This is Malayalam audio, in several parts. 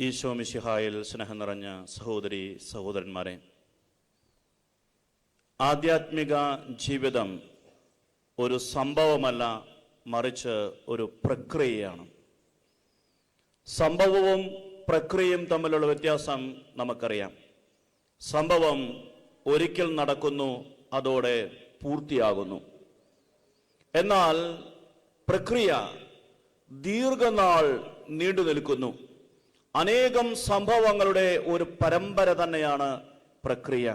ഈശോ മിശിഹായിൽ സ്നേഹം നിറഞ്ഞ സഹോദരി സഹോദരന്മാരെ, ആധ്യാത്മിക ജീവിതം ഒരു സംഭവമല്ല, മറിച്ച് ഒരു പ്രക്രിയയാണ്. സംഭവവും പ്രക്രിയയും തമ്മിലുള്ള വ്യത്യാസം നമുക്കറിയാം. സംഭവം ഒരിക്കൽ നടക്കുന്നു, അതോടെ പൂർത്തിയാകുന്നു. എന്നാൽ പ്രക്രിയ ദീർഘനാൾ നീണ്ടു നിൽക്കുന്നു. അനേകം സംഭവങ്ങളുടെ ഒരു പരമ്പര തന്നെയാണ് പ്രക്രിയ.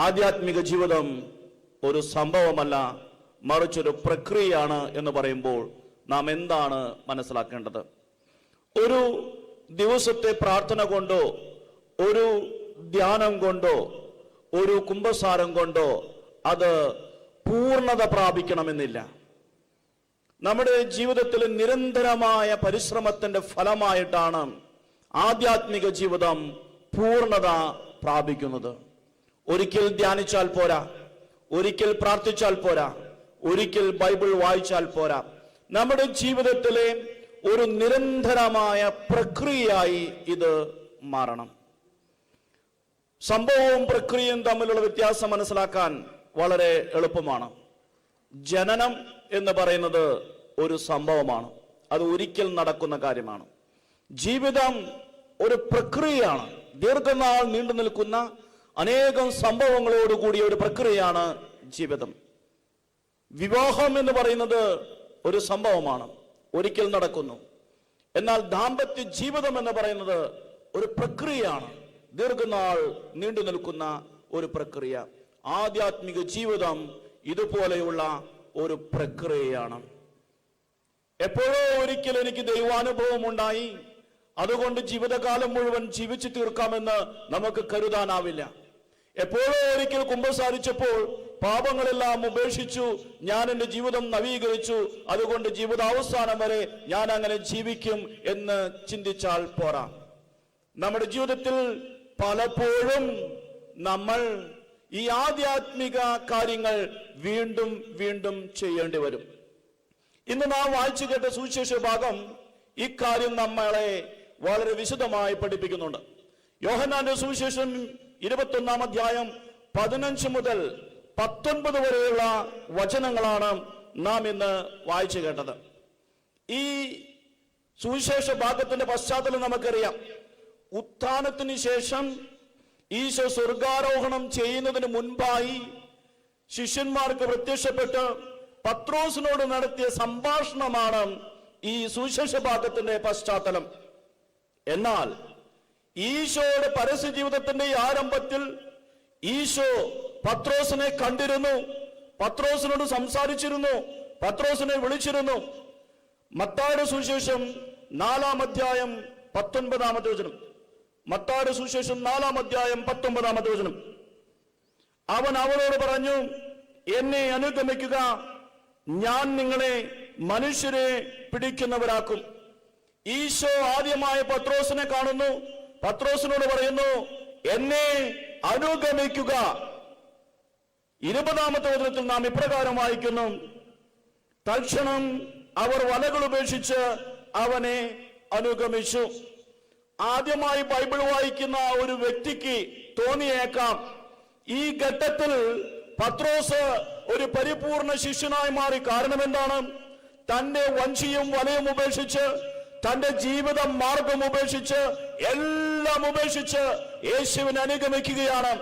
ആധ്യാത്മിക ജീവിതം ഒരു സംഭവമല്ല, മറിച്ചൊരു പ്രക്രിയയാണ് എന്ന് പറയുമ്പോൾ നാം എന്താണ് മനസ്സിലാക്കേണ്ടത്? ഒരു ദിവസത്തെ പ്രാർത്ഥന കൊണ്ടോ, ഒരു ധ്യാനം കൊണ്ടോ, ഒരു കുമ്പസാരം കൊണ്ടോ അത് പൂർണ്ണത പ്രാപിക്കണമെന്നില്ല. നമ്മുടെ ജീവിതത്തിൽ നിരന്തരമായ പരിശ്രമത്തിന്റെ ഫലമായിട്ടാണ് ആധ്യാത്മിക ജീവിതം പൂർണ്ണത പ്രാപിക്കുന്നത്. ഒരിക്കൽ ധ്യാനിച്ചാൽ പോരാ, ഒരിക്കൽ പ്രാർത്ഥിച്ചാൽ പോരാ, ഒരിക്കൽ ബൈബിൾ വായിച്ചാൽ പോരാ. നമ്മുടെ ജീവിതത്തിലെ ഒരു നിരന്തരമായ പ്രക്രിയയായി ഇത് മാറണം. സംഭവവും പ്രക്രിയയും തമ്മിലുള്ള വ്യത്യാസം മനസ്സിലാക്കാൻ വളരെ എളുപ്പമാണ്. ജനനം എന്ന് പറയുന്നത് ഒരു സംഭവമാണ്, അത് ഒരിക്കൽ നടക്കുന്ന കാര്യമാണ്. ജീവിതം ഒരു പ്രക്രിയയാണ്, ദീർഘനാൾ നീണ്ടു നിൽക്കുന്ന അനേകം സംഭവങ്ങളോടുകൂടിയ ഒരു പ്രക്രിയയാണ് ജീവിതം. വിവാഹം എന്ന് പറയുന്നത് ഒരു സംഭവമാണ്, ഒരിക്കൽ നടക്കുന്നു. എന്നാൽ ദാമ്പത്യ ജീവിതം എന്ന് പറയുന്നത് ഒരു പ്രക്രിയയാണ്, ദീർഘനാൾ നീണ്ടു നിൽക്കുന്ന ഒരു പ്രക്രിയ. ആധ്യാത്മിക ജീവിതം ഇതുപോലെയുള്ള ഒരു പ്രക്രിയയാണ്. എപ്പോഴോ ഒരിക്കൽ എനിക്ക് ദൈവാനുഭവം ഉണ്ടായി, അതുകൊണ്ട് ജീവിതകാലം മുഴുവൻ ജീവിച്ചു തീർക്കാമെന്ന് നമുക്ക് കരുതാനാവില്ല. എപ്പോഴോ ഒരിക്കൽ കുമ്പസാരിച്ചപ്പോൾ പാപങ്ങളെല്ലാം ഉപേക്ഷിച്ചു, ഞാൻ എൻ്റെ ജീവിതം നവീകരിച്ചു, അതുകൊണ്ട് ജീവിതാവസാനം വരെ ഞാൻ അങ്ങനെ ജീവിക്കും എന്ന് ചിന്തിച്ചാൽ പോരാ. നമ്മുടെ ജീവിതത്തിൽ പലപ്പോഴും നമ്മൾ ഈ ആധ്യാത്മിക കാര്യങ്ങൾ വീണ്ടും വീണ്ടും ചെയ്യേണ്ടി വരും. ഇന്ന് നാം വായിച്ചു കേട്ട സുവിശേഷ ഭാഗം ഇക്കാര്യം നമ്മളെ വളരെ വിശദമായി പഠിപ്പിക്കുന്നുണ്ട്. യോഹന്നാന്റെ സുവിശേഷം 21-ാം അധ്യായം 15 മുതൽ 19 വരെയുള്ള വചനങ്ങളാണ് നാം ഇന്ന് വായിച്ചു കേട്ടത്. ഈ സുവിശേഷ ഭാഗത്തിന്റെ പശ്ചാത്തലം നമുക്കറിയാം. ഉത്ഥാനത്തിന് ശേഷം ഈശോ സ്വർഗാരോഹണം ചെയ്യുന്നതിന് മുൻപായി ശിഷ്യന്മാർക്ക് പ്രത്യക്ഷപ്പെട്ട് പത്രോസിനോട് നടത്തിയ സംഭാഷണമാണ് ഈ സുവിശേഷ ഭാഗത്തിന്റെ പശ്ചാത്തലം. എന്നാൽ ഈശോയുടെ പരസ്യ ജീവിതത്തിന്റെ ആരംഭത്തിൽ ഈശോ പത്രോസിനെ കണ്ടിരുന്നു, പത്രോസിനോട് സംസാരിച്ചിരുന്നു, പത്രോസിനെ വിളിച്ചിരുന്നു. മത്തായിയുടെ സുവിശേഷം 4-ാം അധ്യായം 19-ാമത്തെ വചനം. മത്തായിയുടെ സുവിശേഷം 4-ാം അധ്യായം 19-ാമത്തെ വചനം. അവൻ അവരോട് പറഞ്ഞു, എന്നെ അനുഗമിക്കുക, ഞാൻ നിങ്ങളെ മനുഷ്യരെ പിടിക്കുന്നവരാക്കും. ഈശോ ആദ്യമായി പത്രോസിനെ കാണുന്നു, പത്രോസിനോട് പറയുന്നു, എന്നെ അനുഗമിക്കുക. 20-ാമത്തെ വചനത്തിൽ നാം ഇപ്രകാരം വായിക്കുന്നു, തൽക്ഷണം അവർ വലകൾ ഉപേക്ഷിച്ച് അവനെ അനുഗമിച്ചു. ആദ്യമായി ബൈബിൾ വായിക്കുന്ന ഒരു വ്യക്തിക്ക് തോന്നിയേക്കാം, ഈ ഘട്ടത്തിൽ പത്രോസ് ഒരു പരിപൂർണ ശിഷ്യനായി മാറി. കാരണം എന്താണ്? തന്റെ വഞ്ചിയും വലയും ഉപേക്ഷിച്ച്, തന്റെ ജീവിത മാർഗം ഉപേക്ഷിച്ച്, എല്ലാം ഉപേക്ഷിച്ച് യേശുവിനെ അനുഗമിക്കുകയാണ്.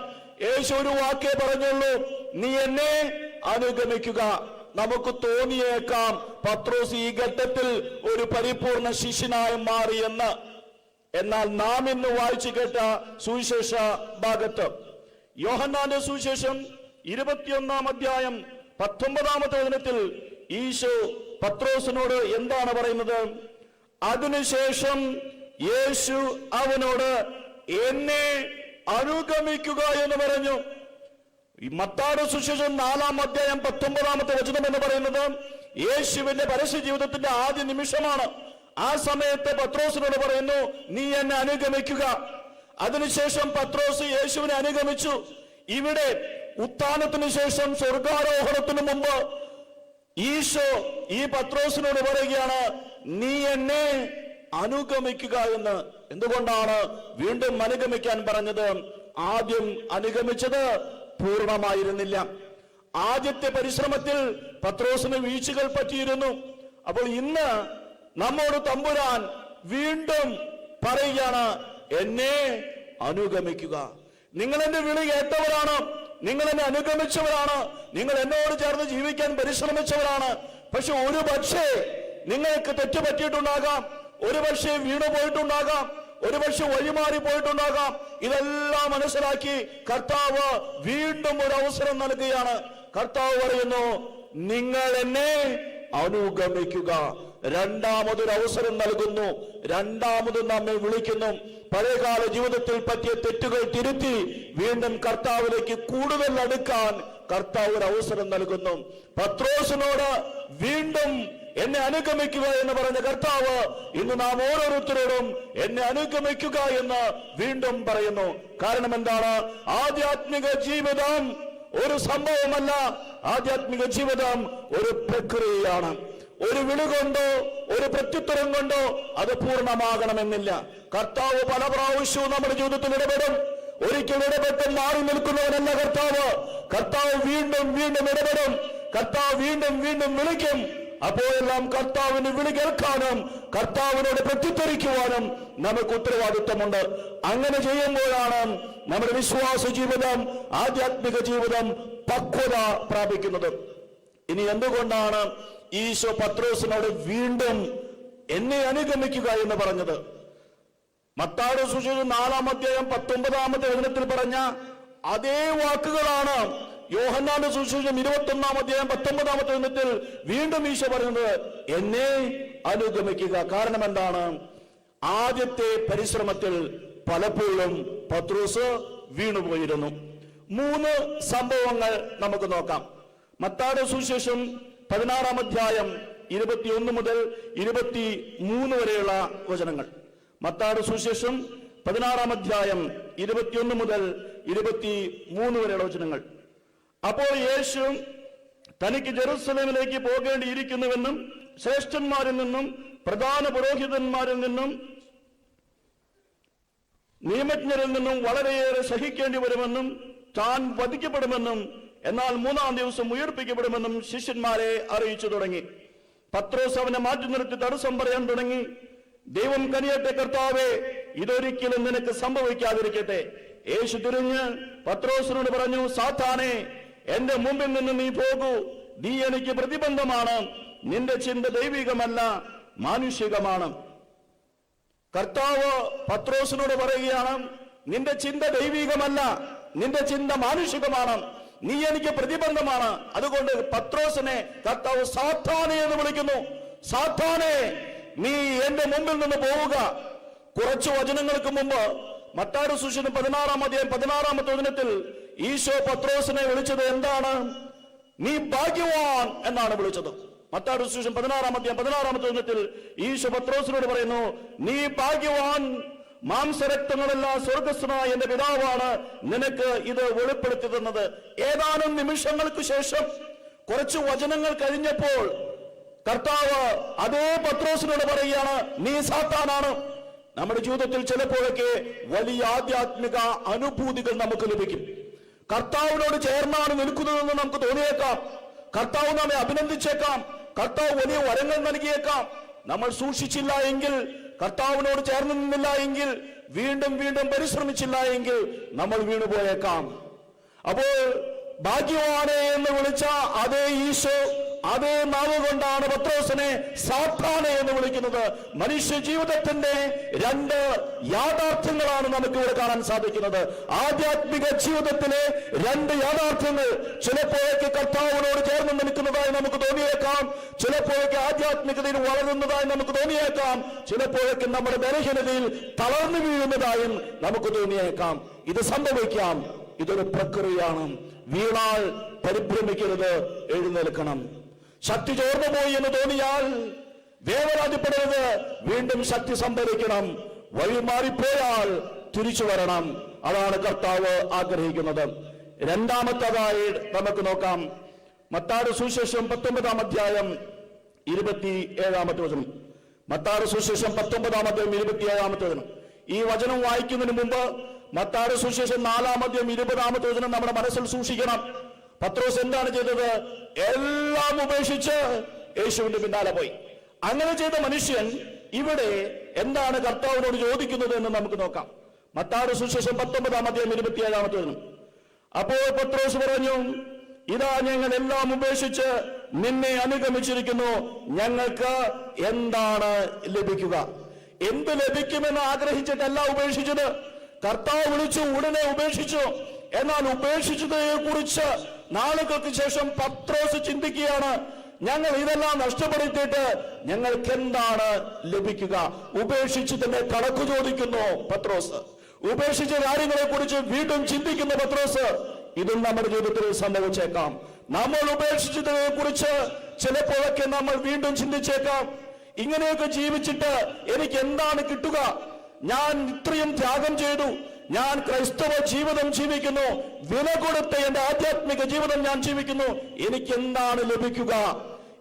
യേശു ഒരു വാക്കേ പറഞ്ഞുള്ളൂ, നീ എന്നെ അനുഗമിക്കുക. നമുക്ക് തോന്നിയേക്കാം പത്രോസ് ഈ ഘട്ടത്തിൽ ഒരു പരിപൂർണ ശിഷ്യനായി മാറിയെന്ന്. എന്നാൽ നാം ഇന്ന് വായിച്ചു കേട്ട സുവിശേഷ ഭാഗത്ത് യോഹന്നാന്റെ സുവിശേഷം 21-ാം അധ്യായം 19-ാമത്തെ വചനത്തിൽ ഈശോ പത്രോസിനോട് എന്താണ് പറയുന്നത്? അതിനുശേഷം യേശു അവനോട് എന്നെ അനുഗമിക്കുക എന്ന് പറഞ്ഞു. മത്തായിയുടെ സുവിശേഷം 4-ാം അധ്യായം 19-ാമത്തെ വചനം എന്ന് പറയുന്നത് യേശുവിന്റെ പരസ്യ ജീവിതത്തിന്റെ ആദ്യ നിമിഷമാണ്. ആ സമയത്ത് പത്രോസിനോട് പറയുന്നു, നീ എന്നെ അനുഗമിക്കുക. അതിനുശേഷം പത്രോസ് യേശുവിനെ അനുഗമിച്ചു. ഇവിടെ ഉത്ഥാനത്തിന് ശേഷം സ്വർഗാരോഹണത്തിന് മുമ്പ് ഈശോ ഈ പത്രോസിനോട് പറയുകയാണ്, നീ എന്നെ അനുഗമിക്കുക എന്ന്. എന്തുകൊണ്ടാണ് വീണ്ടും അനുഗമിക്കാൻ പറഞ്ഞത്? ആദ്യം അനുഗമിച്ചത് പൂർണ്ണമായിരുന്നില്ല. ആദ്യത്തെ പരിശ്രമത്തിൽ പത്രോസിന് വീഴ്ചകൾ പറ്റിയിരുന്നു. അപ്പോൾ ഇന്ന് നമ്മോട് തമ്പുരാൻ വീണ്ടും പറയുകയാണ്, എന്നെ അനുഗമിക്കുക. നിങ്ങൾ എന്റെ വിളി കേട്ടവരാണ്, നിങ്ങൾ എന്നെ അനുഗമിച്ചവരാണ്, നിങ്ങൾ എന്നോട് ചേർന്ന് ജീവിക്കാൻ പരിശ്രമിച്ചവരാണ്. പക്ഷെ ഒരു പക്ഷേ നിങ്ങൾക്ക് തെറ്റുപറ്റിയിട്ടുണ്ടാകാം, ഒരു പക്ഷേ വീണു പോയിട്ടുണ്ടാകാം, ഒരു പക്ഷെ വഴിമാറി പോയിട്ടുണ്ടാകാം. ഇതെല്ലാം മനസ്സിലാക്കി കർത്താവ് വീണ്ടും ഒരു അവസരം നൽകുകയാണ്. കർത്താവ് പറയുന്നു, നിങ്ങൾ എന്നെ അനുഗമിക്കുക. രണ്ടാമതൊരു അവസരം നൽകുന്നു, രണ്ടാമത് നമ്മെ വിളിക്കുന്നു. പഴയകാല ജീവിതത്തിൽ പറ്റിയ തെറ്റുകൾ തിരുത്തി വീണ്ടും കർത്താവിലേക്ക് കൂടുതൽ അടുക്കാൻ കർത്താവ് ഒരു അവസരം നൽകുന്നു. പത്രോസിനോട് വീണ്ടും എന്നെ അനുഗമിക്കുക എന്ന് പറഞ്ഞ കർത്താവ് ഇന്ന് നാം ഓരോരുത്തരോടും എന്നെ അനുഗമിക്കുക എന്ന് വീണ്ടും പറയുന്നു. കാരണം എന്താണ്? ആധ്യാത്മിക ജീവിതം ഒരു സംഭവമല്ല, ആധ്യാത്മിക ജീവിതം ഒരു പ്രക്രിയയാണ്. ഒരു വിളി കൊണ്ടോ ഒരു പ്രത്യുത്തരം കൊണ്ടോ അത് പൂർണ്ണമാകണമെന്നില്ല. കർത്താവ് പല പ്രാവശ്യവും നമ്മുടെ ജീവിതത്തിൽ ഇടപെടും. ഒരിക്കൽ ഇടപെട്ട് മാറി നിൽക്കുന്നവനല്ല കർത്താവ്. കർത്താവ് വീണ്ടും വീണ്ടും ഇടപെടും. കർത്താവ് വീണ്ടും വീണ്ടും വിളിക്കും. അപ്പോഴെല്ലാം കർത്താവിന് വിളി കേൾക്കാനും കർത്താവിനോട് പ്രത്യുത്തരിക്കുവാനും നമുക്ക് ഉത്തരവാദിത്വമുണ്ട്. അങ്ങനെ ചെയ്യുമ്പോഴാണ് നമ്മുടെ വിശ്വാസ ജീവിതം, ആധ്യാത്മിക ജീവിതം പക്വത പ്രാപിക്കുന്നത്. ഇനി എന്തുകൊണ്ടാണ് ഈശോ പത്രോസിനോട് വീണ്ടും എന്നെ അനുഗമിക്കുക എന്ന് പറഞ്ഞത്? മത്തായിയുടെ സുവിശേഷം 4-ാം അധ്യായം 19-ാമത്തെ വചനത്തിൽ പറഞ്ഞ അതേ വാക്കുകളാണ് യോഹന്നാന്റെ സുവിശേഷം 21-ാം അധ്യായം 19-ാമത്തെ വചനത്തിൽ വീണ്ടും ഈശോ പറയുന്നത്, എന്നെ അനുഗമിക്കുക. കാരണം എന്താണ്? ആദ്യത്തെ പരിശ്രമത്തിൽ പലപ്പോഴും പത്രോസ് വീണുപോയിരുന്നു. 3 സംഭവങ്ങൾ നമുക്ക് നോക്കാം. മത്തായിയുടെ സുവിശേഷം 16-ാം അധ്യായം 21 മുതൽ 23 വരെയുള്ള വചനങ്ങൾ. മത്തായിയുടെ സുവിശേഷം 16-ാം അധ്യായം 21 മുതൽ 23 വരെയുള്ള വചനങ്ങൾ. അപ്പോൾ യേശു തനിക്ക് ജെറുസലേമിലേക്ക് പോകേണ്ടിയിരിക്കുന്നുവെന്നും ശ്രേഷ്ഠന്മാരിൽ നിന്നും പ്രധാന പുരോഹിതന്മാരിൽ നിന്നും നിയമജ്ഞരിൽ നിന്നും വളരെയേറെ സഹിക്കേണ്ടി വരുമെന്നും താൻ വധിക്കപ്പെടുമെന്നും എന്നാൽ 3-ാം ദിവസം ഉയർപ്പിക്കപ്പെടുമെന്നും ശിഷ്യന്മാരെ അറിയിച്ചു തുടങ്ങി. പത്രോസ് അവനെ മാറ്റി നിർത്തി തടസ്സം പറയാൻ തുടങ്ങി. ദൈവം കനിയട്ടെ കർത്താവേ, ഇതൊരിക്കലും നിനക്ക് സംഭവിക്കാതിരിക്കട്ടെ. യേശു തിരിഞ്ഞ് പത്രോസിനോട് പറഞ്ഞു, സാത്താനെ, എന്റെ മുമ്പിൽ നിന്ന് നീ പോകൂ, നീ എനിക്ക് പ്രതിബന്ധമാണ്. നിന്റെ ചിന്ത ദൈവികമല്ല, മാനുഷികമാണ്. കർത്താവ് പത്രോസിനോട് പറയുകയാണ്, നിന്റെ ചിന്ത ദൈവികമല്ല, നിന്റെ ചിന്ത മാനുഷികമാണ്, നീ എനിക്ക് പ്രതിബന്ധമാണ്. അതുകൊണ്ട് പത്രോസിനെ കർത്താവ് സാത്താനെ എന്ന് വിളിക്കുന്നു. സാത്താനെ, നീ എന്റെ മുമ്പിൽ നിന്ന് പോവുക. കുറച്ചു വചനങ്ങൾക്ക് മുമ്പ് മത്തായിയുടെ സുവിശേഷം 16-ാം അധ്യായം 16-ാമത്തെ വചനത്തിൽ ഈശോ പത്രോസിനെ വിളിച്ചത് എന്താണ്? നീ ഭാഗ്യവാൻ എന്നാണ് വിളിച്ചത്. മത്തായിയുടെ സുവിശേഷം 16-ാം അധ്യായം 16-ാമത്തെ വചനത്തിൽ ഈശോ പത്രോസിനോട് പറയുന്നു, നീ ഭാഗ്യവാൻ, മാംസരക്തങ്ങളല്ല സ്വർഗസ്ഥനായ എന്റെ പിതാവാണ് നിനക്ക് ഇത് വെളിപ്പെടുത്തി തന്നത്. ഏതാനും നിമിഷങ്ങൾക്ക് ശേഷം, കുറച്ച് വചനങ്ങൾ കഴിഞ്ഞപ്പോൾ കർത്താവ് അതേ പത്രോസിനോട് പറയുകയാണ്, നീ സാത്താനാണ്. നമ്മുടെ ജീവിതത്തിൽ ചിലപ്പോഴൊക്കെ വലിയ ആധ്യാത്മിക അനുഭൂതികൾ നമുക്ക് ലഭിക്കും. കർത്താവിനോട് ചേർന്നാണ് നിൽക്കുന്നതെന്ന് നമുക്ക് തോന്നിയേക്കാം. കർത്താവ് നമ്മെ അഭിനന്ദിച്ചേക്കാം. കർത്താവ് വലിയ വരങ്ങൾ നൽകിയേക്കാം. നമ്മൾ സൂക്ഷിച്ചില്ല എങ്കിൽ, കർത്താവിനോട് ചേർന്ന് നിന്നില്ല എങ്കിൽ, വീണ്ടും വീണ്ടും പരിശ്രമിച്ചില്ല എങ്കിൽ നമ്മൾ വീണുപോയേക്കാം. അപ്പോൾ ഭാഗ്യവാനെ എന്ന് വിളിച്ച അതേ ഈശോ അതേ നാവ് കൊണ്ടാണ് പത്രോസിനെ സാത്താനെ എന്ന് വിളിക്കുന്നത്. മനുഷ്യ ജീവിതത്തിന്റെ 2 യാഥാർത്ഥ്യങ്ങളാണ് നമുക്ക് ഇവിടെ കാണാൻ സാധിക്കുന്നത്. ആധ്യാത്മിക ജീവിതത്തിലെ 2 യാഥാർത്ഥ്യങ്ങൾ. ചിലപ്പോഴൊക്കെ കർത്താവിനോട് ചേർന്ന് നിൽക്കുന്നതായി നമുക്ക് തോന്നിയേക്കാം, ചിലപ്പോഴൊക്കെ ആധ്യാത്മികതയിൽ വളരുന്നതായി നമുക്ക് തോന്നിയേക്കാം, ചിലപ്പോഴൊക്കെ നമ്മുടെ ബലഹീനതയിൽ തളർന്നു വീഴുന്നതായും നമുക്ക് തോന്നിയേക്കാം. ഇത് സംഭവിക്കാം. ഇതൊരു പ്രക്രിയയാണ്. വീണാൽ പരിഭ്രമിക്കരുത്, എഴുന്നേൽക്കണം. ശക്തി ചോർന്നു പോയി എന്ന് തോന്നിയാൽ വേവലാതിപ്പെടരുത്, വീണ്ടും ശക്തി സംഭരിക്കണം. വഴി മാറിപ്പോയാൽ തിരിച്ചു വരണം. അതാണ് കർത്താവ് ആഗ്രഹിക്കുന്നത്. രണ്ടാമത്തേതായി നമുക്ക് നോക്കാം. മത്തായിയുടെ സുവിശേഷം 19-ാം അധ്യായം 27-ാമത്തെ വചനം. മത്തായിയുടെ സുവിശേഷം 19-ാം അധ്യായം 27-ാമത്തെ വചനം. ഈ വചനം വായിക്കുന്നതിന് മുമ്പ് മത്തായിയുടെ സുവിശേഷം 4-ാം അധ്യായം 20-ാമത്തെ വചനം നമ്മുടെ മനസ്സിൽ സൂക്ഷിക്കണം. പത്രോസ് എന്താണ് ചെയ്തത്? എല്ലാം ഉപേക്ഷിച്ച് യേശുവിന്റെ പിന്നാലെ പോയി. അങ്ങനെ ചെയ്ത മനുഷ്യൻ ഇവിടെ എന്താണ് കർത്താവിനോട് ചോദിക്കുന്നത് എന്ന് നമുക്ക് നോക്കാം. മത്തായിയുടെ സുവിശേഷം 19-ാം അധ്യായം 27-ാമത്തെ വചനം. അപ്പോൾ പത്രോസ് പറഞ്ഞു, ഇതാ ഞങ്ങൾ എല്ലാം ഉപേക്ഷിച്ച് നിന്നെ അനുഗമിച്ചിരിക്കുന്നു, ഞങ്ങൾക്ക് എന്താണ് ലഭിക്കുക? എന്ത് ലഭിക്കുമെന്ന് ആഗ്രഹിച്ചിട്ടല്ല ഉപേക്ഷിച്ചത്. കർത്താവ് വിളിച്ചു, ഉടനെ ഉപേക്ഷിച്ചു. എന്നാൽ ഉപേക്ഷിച്ചതിനെ കുറിച്ച് നാളുകൾക്ക് ശേഷം പത്രോസ് ചിന്തിക്കുകയാണ്, ഞങ്ങൾ ഇതെല്ലാം നഷ്ടപ്പെടുത്തിയിട്ട് ഞങ്ങൾക്ക് എന്താണ് ലഭിക്കുക? ഉപേക്ഷിച്ചതിന്റെ കണക്ക് ചോദിക്കുന്നു പത്രോസ്. ഉപേക്ഷിച്ച കാര്യങ്ങളെ കുറിച്ച് വീണ്ടും ചിന്തിക്കുന്ന പത്രോസ്. ഇതും നമ്മുടെ ജീവിതത്തിൽ സംഭവിച്ചേക്കാം. നമ്മൾ ഉപേക്ഷിച്ചതിനെ കുറിച്ച് ചിലപ്പോഴൊക്കെ നമ്മൾ വീണ്ടും ചിന്തിച്ചേക്കാം. ഇങ്ങനെയൊക്കെ ജീവിച്ചിട്ട് എനിക്ക് എന്താണ് കിട്ടുക? ഞാൻ ഇത്രയും ത്യാഗം ചെയ്തു, ഞാൻ ക്രൈസ്തവ ജീവിതം ജീവിക്കുന്നു, വില കൊടുത്ത എന്റെ ആധ്യാത്മിക ജീവിതം ഞാൻ ജീവിക്കുന്നു, എനിക്ക് എന്താണ് ലഭിക്കുക?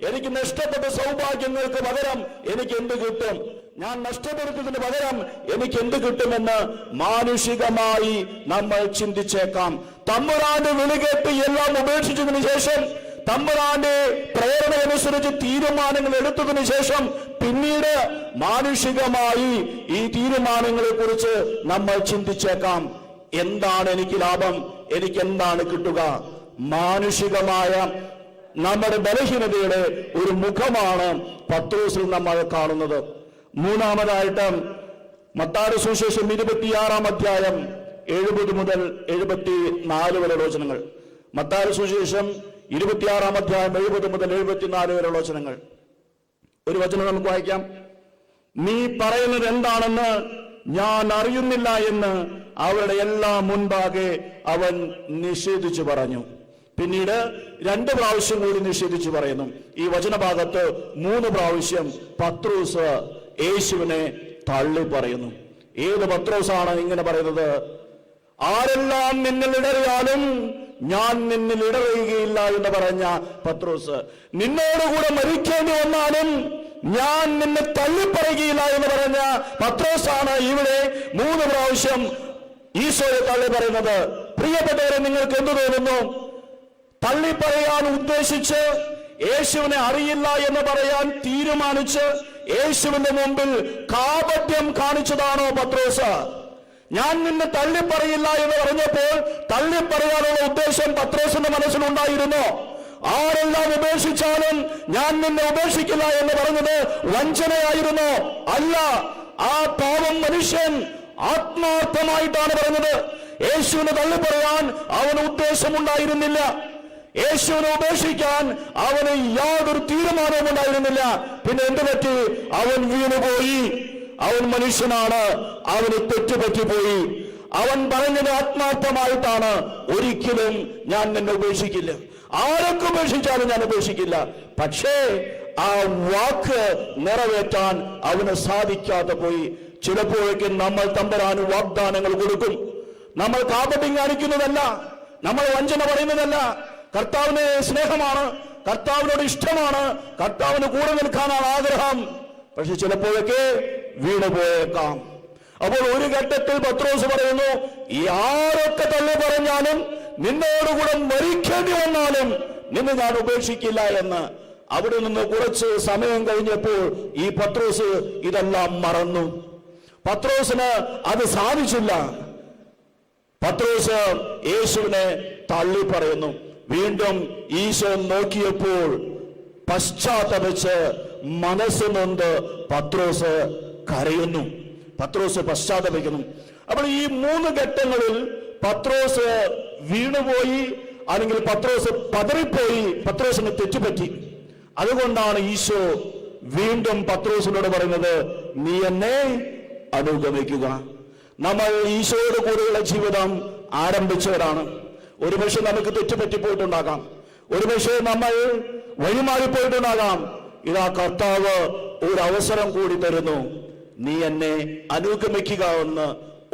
എനിക്ക് നഷ്ടപ്പെട്ട സൗഭാഗ്യങ്ങൾക്ക് പകരം എനിക്ക് എന്ത് കിട്ടും? ഞാൻ നഷ്ടപ്പെടുത്തതിന് പകരം എനിക്ക് എന്ത് കിട്ടുമെന്ന് മാനുഷികമായി നമ്മൾ ചിന്തിച്ചേക്കാം. തമ്പുരാന്റെ വിളി കേട്ട് എല്ലാം ഉപേക്ഷിച്ചതിന് ശേഷം, തമ്പുരാന്റെ പ്രേരണയനുസരിച്ച് തീരുമാനങ്ങൾ എടുത്തതിന് ശേഷം പിന്നീട് മാനുഷികമായി ഈ തീരുമാനങ്ങളെ കുറിച്ച് നമ്മൾ ചിന്തിച്ചേക്കാം. എന്താണ് എനിക്ക് ലാഭം? എനിക്ക് എന്താണ് കിട്ടുക? മാനുഷികമായ നമ്മുടെ ബലഹീനതയുടെ ഒരു മുഖമാണ് പത്രോസിൽ നമ്മൾ കാണുന്നത്. മൂന്നാമതായിട്ട് മത്തായിയുടെ സുവിശേഷം 26-ാം അധ്യായം 70 മുതൽ 74 വരെ വചനങ്ങൾ. മത്തായിയുടെ സുവിശേഷം 26-ാം അധ്യായം 70 മുതൽ 74 വരെ വചനങ്ങൾ. ഒരു വചനം നമുക്ക് വായിക്കാം. നീ പറയുന്നത് എന്താണെന്ന് ഞാൻ അറിയുന്നില്ല എന്ന് അവരുടെ എല്ലാം മുൻപാകെ അവൻ നിഷേധിച്ചു പറഞ്ഞു. പിന്നീട് 2 പ്രാവശ്യം കൂടി നിഷേധിച്ചു പറയുന്നു. ഈ വചനഭാഗത്ത് 3 പ്രാവശ്യം പത്രോസ് യേശുവിനെ തള്ളി പറയുന്നു. ഏത് പത്രോസാണ് ഇങ്ങനെ പറയുന്നത്? ആരെല്ലാം നിന്നിൽ ഇടറിയാലും ഞാൻ നിന്നിൽ ഇടറുകയില്ല എന്ന് പറഞ്ഞ പത്രോസ്. നിന്നോടുകൂടെ മരിക്കേണ്ടി വന്നാലും ഞാൻ നിന്നെ തള്ളിപ്പറയുകയില്ല എന്ന് പറഞ്ഞ പത്രോസാണ് ഇവിടെ 3 പ്രാവശ്യം ഈശോയെ തള്ളി പറയുന്നത്. പ്രിയപ്പെട്ടവരെ, നിങ്ങൾക്ക് എന്തു തോന്നുന്നു? തള്ളിപ്പറയാൻ ഉദ്ദേശിച്ച്, യേശുവിനെ അറിയില്ല എന്ന് പറയാൻ തീരുമാനിച്ച് യേശുവിന്റെ മുമ്പിൽ കാപട്യം കാണിച്ചതാണോ പത്രോസ്? ഞാൻ നിന്നെ തള്ളിപ്പറയില്ല എന്ന് പറഞ്ഞപ്പോൾ തള്ളിപ്പറയാനുള്ള ഉദ്ദേശം പത്രോസിന്റെ മനസ്സിലുണ്ടായിരുന്നോ? ആരെല്ലാം ഉപേക്ഷിച്ചാലും ഞാൻ നിന്നെ ഉപേക്ഷിക്കില്ല എന്ന് പറഞ്ഞത് വഞ്ചനയായിരുന്നോ? അല്ല. ആ പാവം മനുഷ്യൻ ആത്മാർത്ഥമായിട്ടാണ് പറഞ്ഞത്. യേശുവിനെ തള്ളിപ്പറയാൻ അവന് ഉദ്ദേശമുണ്ടായിരുന്നില്ല. യേശുവിനെ ഉപേക്ഷിക്കാൻ അവന് യാതൊരു തീരുമാനവും ഉണ്ടായിരുന്നില്ല. പിന്നെ എന്ത് പറ്റി? അവൻ വീണുപോയി. അവൻ മനുഷ്യനാണ്, അവന് തെറ്റുപറ്റിപ്പോയി. അവൻ പറഞ്ഞത് ആത്മാർത്ഥമായിട്ടാണ്, ഒരിക്കലും ഞാൻ നിന്നെ ഉപേക്ഷിക്കില്ല, ആരൊക്കെ ഉപേക്ഷിച്ചാലും ഞാൻ ഉപേക്ഷിക്കില്ല. പക്ഷേ ആ വാക്ക് നിറവേറ്റാൻ അവന് സാധിക്കാതെ പോയി. ചിലപ്പോഴേക്കും നമ്മൾ തമ്പുരാന് വാഗ്ദാനങ്ങൾ കൊടുക്കും. നമ്മൾ കാപട്യം കാണിക്കുന്നതല്ല, നമ്മൾ വഞ്ചന പറയുന്നതല്ല. കർത്താവിന് സ്നേഹമാണ്, കർത്താവിനോട് ഇഷ്ടമാണ്, കർത്താവിന് കൂടെ നിൽക്കാനാണ് ആഗ്രഹം. പക്ഷെ ചിലപ്പോഴൊക്കെ വീണുപോയേക്കാം. അപ്പോൾ ഒരു ഘട്ടത്തിൽ പത്രോസ് പറയുന്നു, ഈ ആരൊക്കെ തള്ളി പറഞ്ഞാലും നിന്നോടുകൂടെ മരിക്കേണ്ടി വന്നാലും നിന്നെ ഞാൻ ഉപേക്ഷിക്കില്ല എന്ന്. അവിടെ നിന്ന് കുറച്ച് സമയം കഴിഞ്ഞപ്പോൾ ഈ പത്രോസ് ഇതെല്ലാം മറന്നു. പത്രോസിന് അത് സാധിച്ചില്ല. പത്രോസ് യേശുവിനെ തള്ളി പറയുന്നു. വീണ്ടും ഈശോ നോക്കിയപ്പോൾ പശ്ചാത്തപിച്ച് മനസ്സ് നൊന്ത് പത്രോസ് കരയുന്നു. പത്രോസ് പശ്ചാത്തപിക്കുന്നു. അപ്പോൾ ഈ 3 ഘട്ടങ്ങളിൽ പത്രോസ് വീണുപോയി, അല്ലെങ്കിൽ പത്രോസ് പതറിപ്പോയി, പത്രോസിന് തെറ്റുപറ്റി. അതുകൊണ്ടാണ് ഈശോ വീണ്ടും പത്രോസിനോട് പറയുന്നത്, നീ എന്നെ അനുഗമിക്കുക. നമ്മൾ ഈശോയുടെ കൂടെയുള്ള ജീവിതം ആരംഭിച്ചവരാണ്. ഒരുപക്ഷെ നമുക്ക് തെറ്റുപറ്റിപ്പോയിട്ടുണ്ടാകാം, ഒരുപക്ഷെ നമ്മൾ വഴിമാറിപ്പോയിട്ടുണ്ടാകാം. ഇതാ കർത്താവ് ഒരു അവസരം കൂടി തരുന്നു, നീ എന്നെ അനുഗമിക്കുക എന്ന്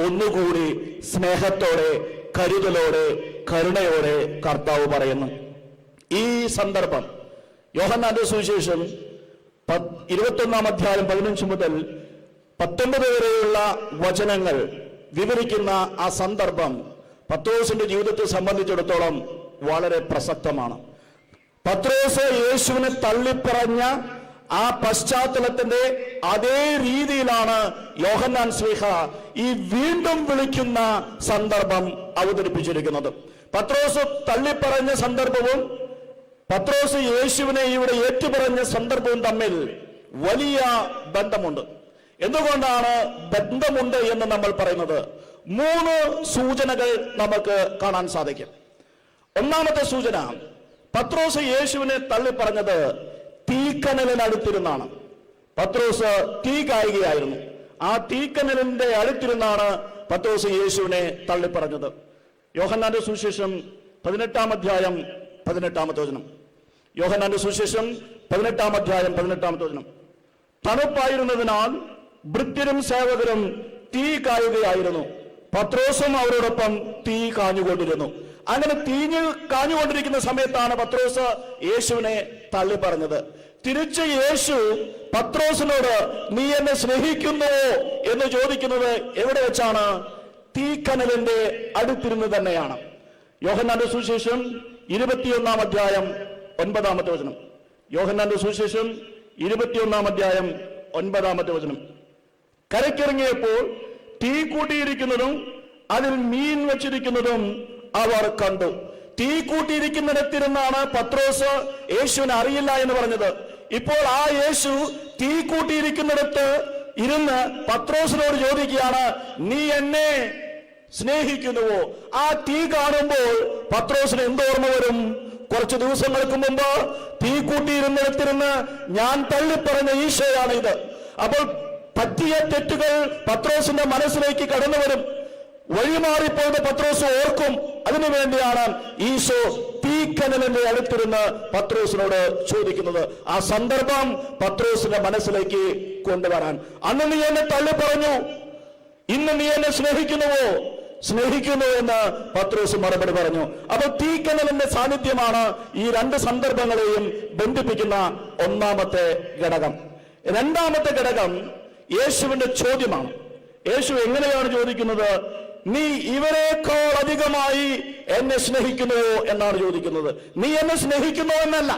ഒന്നുകൂടി സ്നേഹത്തോടെ, കരുതലോടെ, കരുണയോടെ കർത്താവ് പറയുന്നു. ഈ സന്ദർഭം യോഹന്നാന്റെ സുവിശേഷം 21 അധ്യായം 15 മുതൽ 19 വരെയുള്ള വചനങ്ങൾ വിവരിക്കുന്ന ആ സന്ദർഭം പത്രോസിന്റെ ജീവിതത്തെ സംബന്ധിച്ചിടത്തോളം വളരെ പ്രസക്തമാണ്. പത്രോസ് യേശുവിനെ തള്ളിപ്പറഞ്ഞ ആ പശ്ചാത്തലത്തിന്റെ അതേ രീതിയിലാണ് യോഹന്നാൻ ശ്ലീഹ ഈ വീണ്ടും വിളിക്കുന്ന സന്ദർഭം അവതരിപ്പിച്ചിരിക്കുന്നത്. പത്രോസ് തള്ളിപ്പറഞ്ഞ സന്ദർഭവും പത്രോസ് യേശുവിനെ ഇവിടെ ഏറ്റുപറഞ്ഞ സന്ദർഭവും തമ്മിൽ വലിയ ബന്ധമുണ്ട്. എന്തുകൊണ്ടാണ് ബന്ധമുണ്ട് എന്ന് നമ്മൾ പറയുന്നത്? 3 സൂചനകൾ നമുക്ക് കാണാൻ സാധിക്കും. ഒന്നാമത്തെ സൂചന, പത്രോസ് യേശുവിനെ തള്ളിപ്പറഞ്ഞത് തീക്കനലിനടുത്തിരുന്നാണ്. പത്രോസ് തീ കായുകയായിരുന്നു. ആ തീക്കനലിന്റെ അടുത്തിരുന്നാണ് പത്രോസ് യേശുവിനെ തള്ളിപ്പറഞ്ഞത്. യോഹന്നാന്റെ സുവിശേഷം 18 അധ്യായം 18 വചനം. യോഹന്നാന്റെ സുവിശേഷം 18 അധ്യായം 18 വചനം. തണുപ്പായിരുന്നതിനാൽ ഭൃത്യരും സേവകരും തീ കായുകയായിരുന്നു. പത്രോസും അവരോടൊപ്പം തീ കാഞ്ഞുകൊണ്ടിരുന്നു. അങ്ങനെ തീഞ്ഞു കാഞ്ഞുകൊണ്ടിരിക്കുന്ന സമയത്താണ് പത്രോസ് യേശുവിനെ തള്ളി പറഞ്ഞത്. തിരിച്ച് യേശു പത്രോസിനോട് നീ എന്നെ സ്നേഹിക്കുന്നുവോ എന്ന് ചോദിക്കുന്നത് എവിടെ വെച്ചാണ്? തീക്കനലിന്റെ അടുത്തിരുന്ന് തന്നെയാണ്. യോഹന്നാന്റെ സുവിശേഷം 21 അധ്യായം 9 വചനം. യോഹന്നാന്റെ സുവിശേഷം 21 അധ്യായം 9 വചനം. കരക്കിറങ്ങിയപ്പോൾ തീ കൂട്ടിയിരിക്കുന്നതും അതിൽ മീൻ വച്ചിരിക്കുന്നതും അവർ കണ്ടു. തീ കൂട്ടിയിരിക്കുന്നിടത്തിരുന്നാണ് പത്രോസ് യേശുവിനെ അറിയില്ല എന്ന് പറഞ്ഞത്. ഇപ്പോൾ ആ യേശു തീ കൂട്ടിയിരിക്കുന്നിടത്ത് ഇരുന്ന് പത്രോസിനോട് ചോദിക്കുകയാണ്, നീ എന്നെ സ്നേഹിക്കുന്നുവോ? ആ തീ കാണുമ്പോൾ പത്രോസിന് എന്തോർമ്മ വരും? കുറച്ച് ദിവസങ്ങൾക്ക് മുമ്പ് തീ കൂട്ടിയിരുന്നിടത്തിരുന്ന് ഞാൻ തള്ളിപ്പറഞ്ഞ ഈശോയാണ് ഇത്. അപ്പോൾ പറ്റിയ തെറ്റുകൾ പത്രോസിന്റെ മനസ്സിലേക്ക് കടന്നു വരും. വഴിമാറിപ്പോയത് പത്രോസ് ഓർക്കും. അതിനുവേണ്ടിയാണ് ഈശോ തീക്കനലിന്റെ അടുത്തിരുന്ന് പത്രോസിനോട് ചോദിക്കുന്നത്. ആ സന്ദർഭം പത്രോസിന്റെ മനസ്സിലേക്ക് കൊണ്ടുവരാൻ. അന്ന് നീ എന്നെ തള്ളി പറഞ്ഞു, ഇന്ന് നീ എന്നെ സ്നേഹിക്കുന്നുവോ? സ്നേഹിക്കുന്നു എന്ന് പത്രോസ് മറുപടി പറഞ്ഞു. അപ്പോൾ തീക്കനലിന്റെ സാന്നിധ്യമാണ് ഈ 2 സന്ദർഭങ്ങളെയും ബന്ധിപ്പിക്കുന്ന ഒന്നാമത്തെ ഘടകം. രണ്ടാമത്തെ ഘടകം യേശുവിന്റെ ചോദ്യമാണ്. യേശു എങ്ങനെയാണ് ചോദിക്കുന്നത്? നീ ഇവരെക്കാൾ അധികമായി എന്നെ സ്നേഹിക്കുന്നുവോ എന്നാണ് ചോദിക്കുന്നത്. നീ എന്നെ സ്നേഹിക്കുന്നുവോ എന്നല്ല,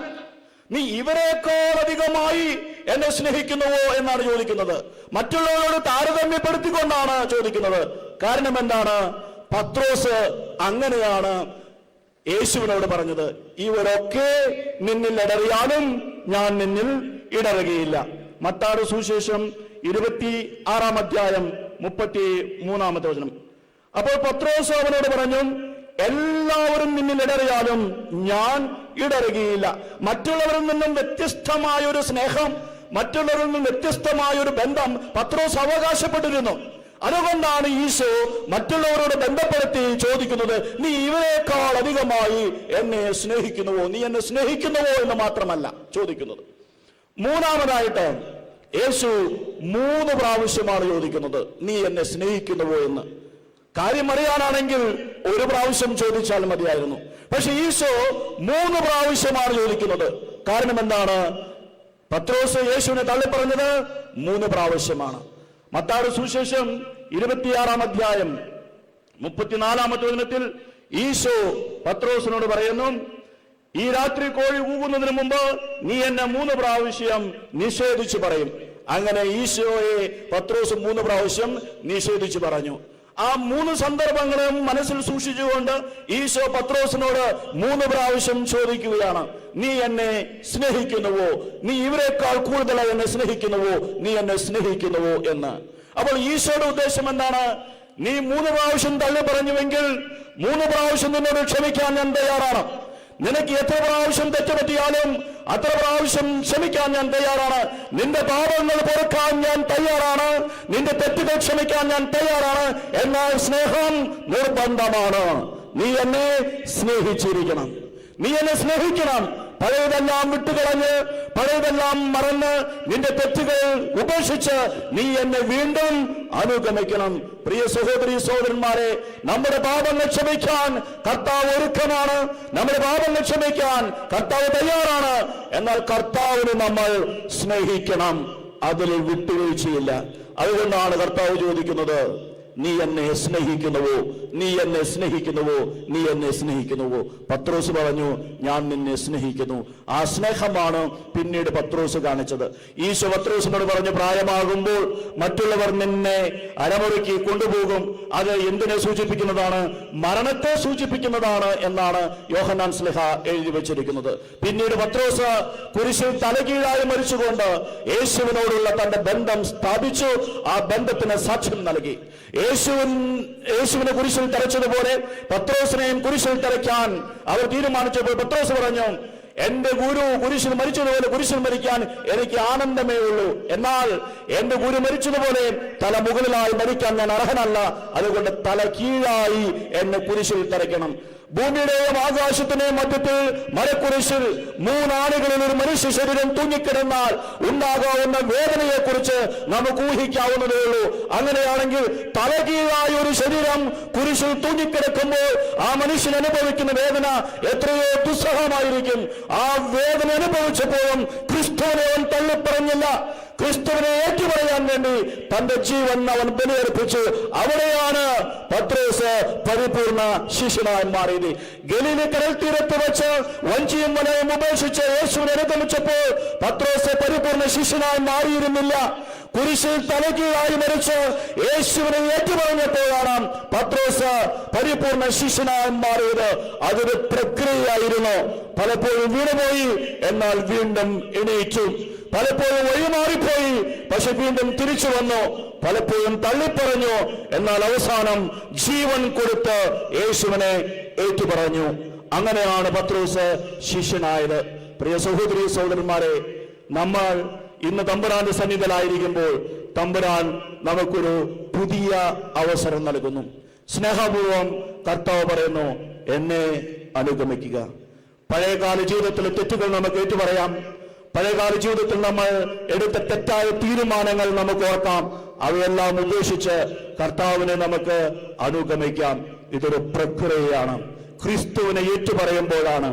നീ ഇവരെക്കാൾ അധികമായി എന്നെ സ്നേഹിക്കുന്നുവോ എന്നാണ് ചോദിക്കുന്നത്. മറ്റുള്ളവരോട് താരതമ്യപ്പെടുത്തിക്കൊണ്ടാണ് ചോദിക്കുന്നത്. കാരണം എന്താണ്? പത്രോസ് അങ്ങനെയാണ് യേശുവിനോട് പറഞ്ഞത്, ഇവരൊക്കെ നിന്നിൽ ഇടറിയാലും ഞാൻ നിന്നിൽ ഇടറുകയില്ല. മത്തായി സുവിശേഷം 26 അധ്യായം 33 വചനം. അപ്പോൾ പത്രോസ് അവനോട് പറഞ്ഞു, എല്ലാവരും നിന്നിൽ ഇടറിയാലും ഞാൻ ഇടറുകയില്ല. മറ്റുള്ളവരിൽ നിന്നും വ്യത്യസ്തമായ ഒരു സ്നേഹം, മറ്റുള്ളവരിൽ നിന്നും വ്യത്യസ്തമായ ഒരു ബന്ധം പത്രോസ് അവകാശപ്പെട്ടിരുന്നു. അതുകൊണ്ടാണ് ഈശോ മറ്റുള്ളവരോട് ബന്ധപ്പെടുത്തി ചോദിക്കുന്നത്, നീ ഇവരെക്കാൾ അധികമായി എന്നെ സ്നേഹിക്കുന്നുവോ? നീ എന്നെ സ്നേഹിക്കുന്നുവോ എന്ന് മാത്രമല്ല ചോദിക്കുന്നത്. മൂന്നാമതായിട്ട് യേശു 3 പ്രാവശ്യമാണ് ചോദിക്കുന്നത്, നീ എന്നെ സ്നേഹിക്കുന്നുവോ എന്ന്. കാര്യം അറിയാനാണെങ്കിൽ 1 പ്രാവശ്യം ചോദിച്ചാൽ മതിയായിരുന്നു. പക്ഷെ ഈശോ 3 പ്രാവശ്യമാണ് ചോദിക്കുന്നത്. കാരണം എന്താണ്? പത്രോസ് യേശുവിനെ തള്ളിപ്പറഞ്ഞത് 3 പ്രാവശ്യമാണ്. മത്തായി സുവിശേഷം 26 അധ്യായം 34 വചനത്തിൽ ഈശോ പത്രോസിനോട് പറയുന്നു, ഈ രാത്രി കോഴി കൂകുന്നതിന് മുമ്പ് നീ എന്നെ 3 പ്രാവശ്യം നിഷേധിച്ചു പറയും. അങ്ങനെ ഈശോയെ പത്രോസ് 3 പ്രാവശ്യം നിഷേധിച്ചു പറഞ്ഞു. ആ 3 സന്ദർഭങ്ങളും മനസ്സിൽ സൂക്ഷിച്ചുകൊണ്ട് ഈശോ പത്രോസിനോട് 3 പ്രാവശ്യം ചോദിക്കുകയാണ്, നീ എന്നെ സ്നേഹിക്കുന്നുവോ? നീ ഇവരെക്കാൾ കൂടുതലായി എന്നെ സ്നേഹിക്കുന്നുവോ? നീ എന്നെ സ്നേഹിക്കുന്നുവോ എന്ന്. അപ്പോൾ ഈശോയുടെ ഉദ്ദേശം എന്താണ്? നീ 3 പ്രാവശ്യം തള്ളി പറഞ്ഞുവെങ്കിൽ 3 പ്രാവശ്യം നിന്നോട് ക്ഷമിക്കാൻ ഞാൻ തയ്യാറാണ്. നിനക്ക് എത്ര പ്രാവശ്യം തെറ്റുപറ്റിയാലും അത്ര പ്രാവശ്യം ക്ഷമിക്കാൻ ഞാൻ തയ്യാറാണ്. നിന്റെ പാപങ്ങൾ പൊറുക്കാൻ ഞാൻ തയ്യാറാണ്. നിന്റെ തെറ്റുകൾ ക്ഷമിക്കാൻ ഞാൻ തയ്യാറാണ്. എന്നാൽ സ്നേഹം നിർബന്ധമാണ്. നീ എന്നെ സ്നേഹിച്ചിരിക്കണം, നീ എന്നെ സ്നേഹിക്കണം. പഴയതെല്ലാം വിട്ടുകളഞ്ഞ്, പഴയതെല്ലാം മറന്ന്, നിന്റെ തെറ്റുകൾ ഉപേക്ഷിച്ച് നീ എന്നെ വീണ്ടും അനുഗമിക്കണം. പ്രിയ സഹോദരി സഹോദരന്മാരെ, നമ്മുടെ പാപങ്ങൾ ക്ഷമിക്കാൻ കർത്താവ് ഒരുക്കമാണ്. നമ്മുടെ പാപങ്ങൾ ക്ഷമിക്കാൻ കർത്താവ് തയ്യാറാണ്. എന്നാൽ കർത്താവിനെ നമ്മൾ സ്നേഹിക്കണം, അതിൽ വിട്ടുവീഴ്ചയില്ല. അതുകൊണ്ടാണ് കർത്താവ് ചോദിക്കുന്നത്, നീ എന്നെ സ്നേഹിക്കുന്നുവോ? നീ എന്നെ സ്നേഹിക്കുന്നുവോ? നീ എന്നെ സ്നേഹിക്കുന്നുവോ? പത്രോസ് പറഞ്ഞു, ഞാൻ നിന്നെ സ്നേഹിക്കുന്നു. ആ സ്നേഹമാണ് പിന്നീട് പത്രോസ് കാണിച്ചത്. ഈശോ പത്രോസിനോട് പറഞ്ഞു, പ്രായമാകുമ്പോൾ മറ്റുള്ളവർ നിന്നെ അരമുറുക്കി കൊണ്ടുപോകും. അത് എന്തിനെ സൂചിപ്പിക്കുന്നതാണ്? മരണത്തെ സൂചിപ്പിക്കുന്നതാണ് എന്നാണ് യോഹന്നാൻ ശ്ലീഹ എഴുതി വെച്ചിരിക്കുന്നത്. പിന്നീട് പത്രോസ് കുരിശിൽ തലകീഴായി മരിച്ചുകൊണ്ട് യേശുവിനോടുള്ള തന്റെ ബന്ധം സ്ഥാപിച്ചു. ആ ബന്ധത്തിന് സാക്ഷ്യം നൽകി. യേശുവിനെ കുരിശിൽ തറച്ചതുപോലെ പത്രോസിനെയും കുരിശിൽ തറയ്ക്കാൻ അവർ തീരുമാനിച്ചപ്പോൾ പത്രോസ് പറഞ്ഞു, എന്റെ ഗുരു കുരിശിൽ മരിച്ചതുപോലെ കുരിശിൽ മരിക്കാൻ എനിക്ക് ആനന്ദമേ ഉള്ളൂ. എന്നാൽ എന്റെ ഗുരു മരിച്ചതുപോലെ തല മുകളിലായി മരിക്കാൻ ഞാൻ അർഹനല്ല. അതുകൊണ്ട് തല കീഴായി എന്നെ കുരിശിൽ തറയ്ക്കണം. ഭൂമിയുടെയും ആകാശത്തിന്റെയും മധ്യത്തിൽ മരക്കുരിശിൽ 3 ആണികളിൽ ഒരു മനുഷ്യ ശരീരം തൂങ്ങിക്കിടന്നാൽ ഉണ്ടാകാവുന്ന വേദനയെ കുറിച്ച് നമുക്ക് ഊഹിക്കാവുന്നതേ ഉള്ളൂ. അങ്ങനെയാണെങ്കിൽ തലകീഴായ ഒരു ശരീരം കുരിശിൽ തൂങ്ങിക്കിടക്കുമ്പോൾ ആ മനുഷ്യൻ അനുഭവിക്കുന്ന വേദന എത്രയോ ദുസ്സഹമായിരിക്കും. ആ വേദന അനുഭവിച്ചപ്പോഴും ക്രിസ്തുവിനെ അവൻ തള്ളിപ്പറഞ്ഞില്ല. ക്രിസ്തുവിനെ ഏറ്റുപറയാൻ വേണ്ടി തന്റെ ജീവൻ അവൻ ബലിയർപ്പിച്ചു. അവിടെയാണ് പത്രോസ് പരിപൂർണ ശിഷ്യനായി മാറിയത്. ഗലീല കടൽ തീരത്ത് വെച്ച് വഞ്ചിയും വലയും ഉപേക്ഷിച്ച് യേശുവിനെ അനുഗമിച്ചപ്പോൾ പത്രോസ് പരിപൂർണ ശിഷ്യനായി മാറിയിരുന്നില്ല. കുരിശിൽ തലകീഴായി മരിച്ച് യേശുവിനെ ഏറ്റുപറഞ്ഞപ്പോഴാണ് പത്രോസ് പരിപൂർണ ശിഷ്യനായി മാറിയത്. അതൊരു പ്രക്രിയയായിരുന്നു. പലപ്പോഴും വീണുപോയി, എന്നാൽ വീണ്ടും എണീറ്റു. പലപ്പോഴും വഴിമാറിപ്പോയി, പക്ഷെ വീണ്ടും തിരിച്ചു വന്നു. പലപ്പോഴും തള്ളിപ്പറഞ്ഞു, എന്നാൽ അവസാനം ജീവൻ കൊടുത്ത് യേശുവിനെ ഏറ്റുപറഞ്ഞു. അങ്ങനെയാണ് പത്രോസ് ശിഷ്യനായത്. പ്രിയ സഹോദരി സഹോദരന്മാരെ, നമ്മൾ ഇന്ന് തമ്പുരാന്റെ സന്നിധിയിലായിരിക്കുമ്പോൾ തമ്പുരാൻ നമുക്കൊരു പുതിയ അവസരം നൽകുന്നു. സ്നേഹപൂർവം കർത്താവ് പറയുന്നു, എന്നെ അനുഗമിക്കുക. പഴയകാല ജീവിതത്തിലെ തെറ്റുകൾ നമുക്ക് ഏറ്റുപറയാം. പഴയകാല ജീവിതത്തിൽ നമ്മൾ എടുത്ത തെറ്റായ തീരുമാനങ്ങൾ നമുക്ക് ഓർക്കാം. അവയെല്ലാം ഉപേക്ഷിച്ച് കർത്താവിനെ നമുക്ക് അനുഗമിക്കാം. ഇതൊരു പ്രക്രിയയാണ്. ക്രിസ്തുവിനെ ഏറ്റുപറയുമ്പോഴാണ്,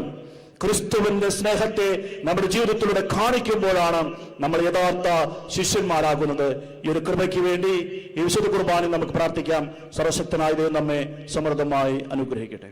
ക്രിസ്തുവിന്റെ സ്നേഹത്തെ നമ്മുടെ ജീവിതത്തിലൂടെ കാണിക്കുമ്പോഴാണ് നമ്മൾ യഥാർത്ഥ ശിഷ്യന്മാരാകുന്നത്. ഈ ഒരു കൃപയ്ക്ക് വേണ്ടി ഈ വിശുദ്ധ കുർബാനയിൽ നമുക്ക് പ്രാർത്ഥിക്കാം. സർവശക്തനായ ദൈവം നമ്മെ സമൃദ്ധമായി അനുഗ്രഹിക്കട്ടെ.